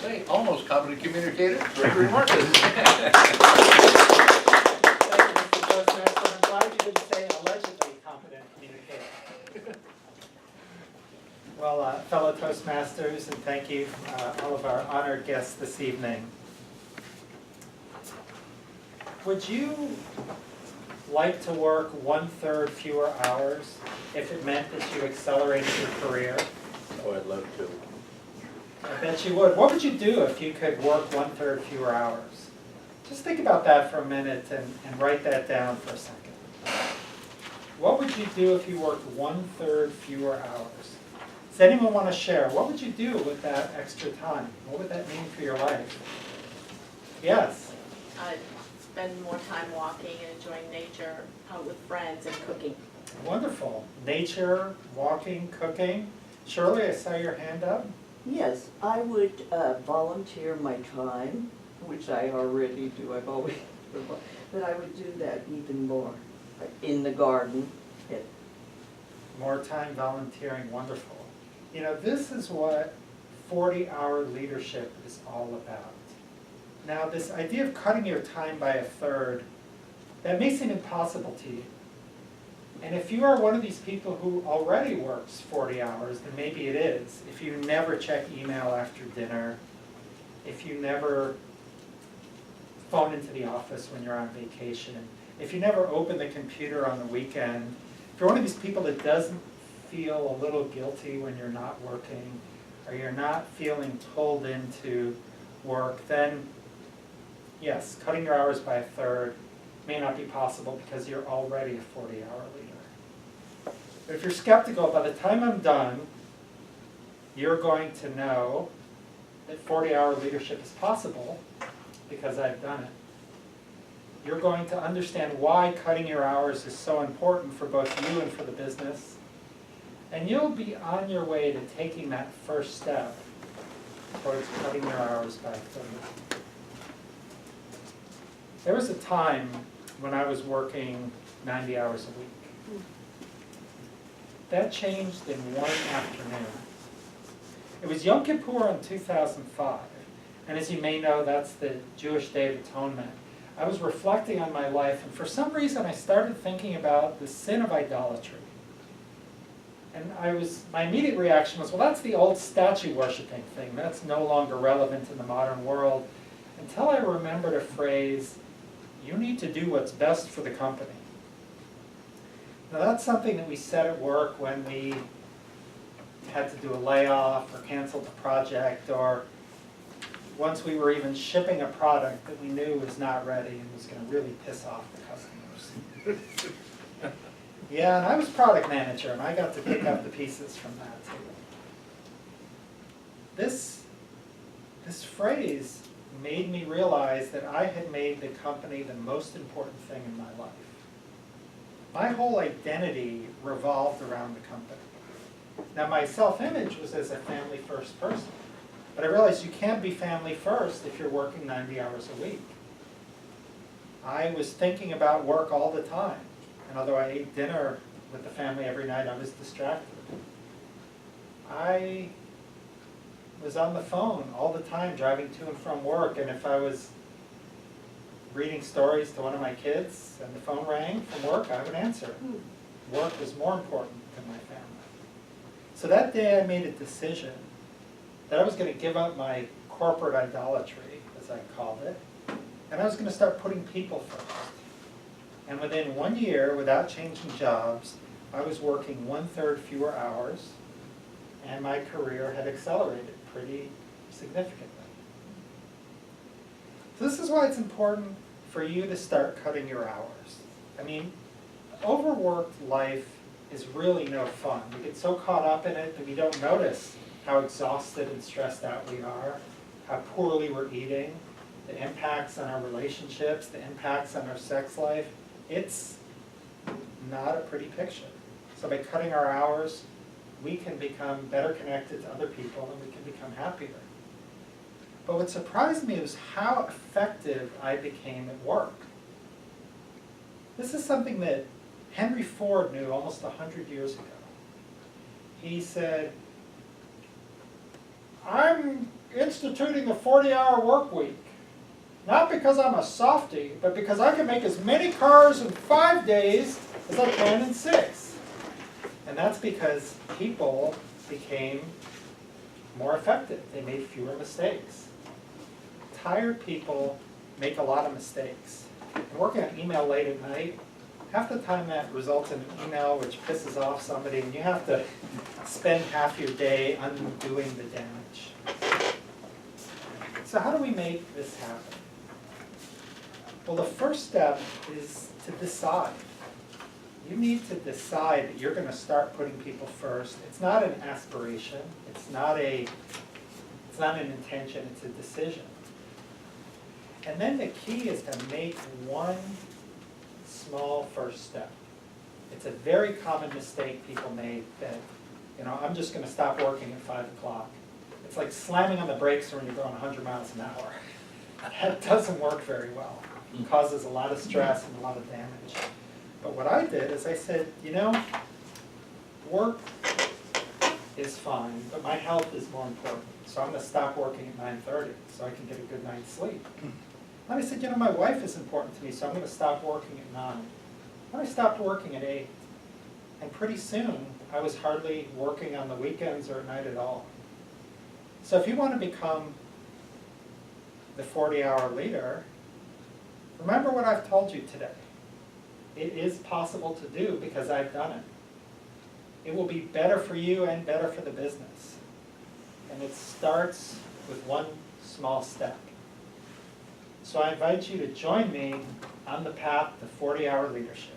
say, almost competent communicator, Gregory Marcus. Thank you, Mr. Toastmaster. I'm glad you didn't say allegedly competent communicator. Well, fellow Toastmasters, and thank you, all of our honored guests this evening. Would you like to work 1/3 fewer hours if it meant that you accelerated your career? Oh, I'd love to. I bet you would. What would you do if you could work 1/3 fewer hours? Just think about that for a minute and write that down for a second. What would you do if you worked 1/3 fewer hours? Does anyone want to share? What would you do with that extra time? What would that mean for your life? Yes? I'd spend more time walking and enjoying nature, out with friends and cooking. Wonderful. Nature, walking, cooking. Shirley, I saw your hand up. Yes, I would volunteer my time, which I already do, I've always, but I would do that even more, like in the garden. More time volunteering, wonderful. You know, this is what 40-hour leadership is all about. Now, this idea of cutting your time by 1/3, that may seem impossible to you. And if you are one of these people who already works 40 hours, then maybe it is. If you never check email after dinner, if you never phone into the office when you're on vacation, if you never open the computer on the weekend, if you're one of these people that doesn't feel a little guilty when you're not working, or you're not feeling pulled into work, then yes, cutting your hours by 1/3 may not be possible because you're already a 40-hour leader. But if you're skeptical, by the time I'm done, you're going to know that 40-hour leadership is possible because I've done it. You're going to understand why cutting your hours is so important for both you and for the business. And you'll be on your way to taking that first step towards cutting your hours by 1/3. There was a time when I was working 90 hours a week. That changed in one afternoon. It was Yom Kippur in 2005, and as you may know, that's the Jewish Day of Atonement. I was reflecting on my life, and for some reason I started thinking about the sin of idolatry. And my immediate reaction was, well, that's the old statue worshiping thing. That's no longer relevant in the modern world. Until I remembered a phrase, you need to do what's best for the company. Now that's something that we said at work when we had to do a layoff or canceled a project, or once we were even shipping a product that we knew was not ready and was going to really piss off the customers. Yeah, and I was product manager, and I got to pick up the pieces from that too. This phrase made me realize that I had made the company the most important thing in my life. My whole identity revolved around the company. Now my self-image was as a family-first person, but I realized you can't be family-first if you're working 90 hours a week. I was thinking about work all the time, and although I ate dinner with the family every night, I was distracted. I was on the phone all the time driving to and from work, and if I was reading stories to one of my kids and the phone rang from work, I would answer. Work was more important than my family. So that day I made a decision that I was going to give up my corporate idolatry, as I called it, and I was going to start putting people first. And within 1 year, without changing jobs, I was working 1/3 fewer hours, and my career had accelerated pretty significantly. So this is why it's important for you to start cutting your hours. I mean, overworked life is really no fun. We get so caught up in it that we don't notice how exhausted and stressed out we are, how poorly we're eating, the impacts on our relationships, the impacts on our sex life. It's not a pretty picture. So by cutting our hours, we can become better connected to other people and we can become happier. But what surprised me was how effective I became at work. This is something that Henry Ford knew almost 100 years ago. He said, I'm instituting the 40-hour work week. Not because I'm a softie, but because I can make as many cars in 5 days as I can in 6. And that's because people became more effective. They made fewer mistakes. Tired people make a lot of mistakes. And working on email late at night, half the time that results in an email which pisses off somebody, and you have to spend half your day undoing the damage. So how do we make this happen? Well, the first step is to decide. You need to decide that you're going to start putting people first. It's not an aspiration. It's not an intention. It's a decision. And then the key is to make one small first step. It's a very common mistake people make that, I'm just going to stop working at 5 o'clock. It's like slamming on the brakes when you're going 100 miles an hour. That doesn't work very well. It causes a lot of stress and a lot of damage. But what I did is I said, work is fine, but my health is more important. So I'm going to stop working at 9:30 so I can get a good night's sleep. Then I said, my wife is important to me, so I'm going to stop working at 9. Then I stopped working at 8. And pretty soon, I was hardly working on the weekends or at night at all. So if you want to become the 40-hour leader, remember what I've told you today. It is possible to do because I've done it. It will be better for you and better for the business. And it starts with one small step. So I invite you to join me on the path to 40-hour leadership.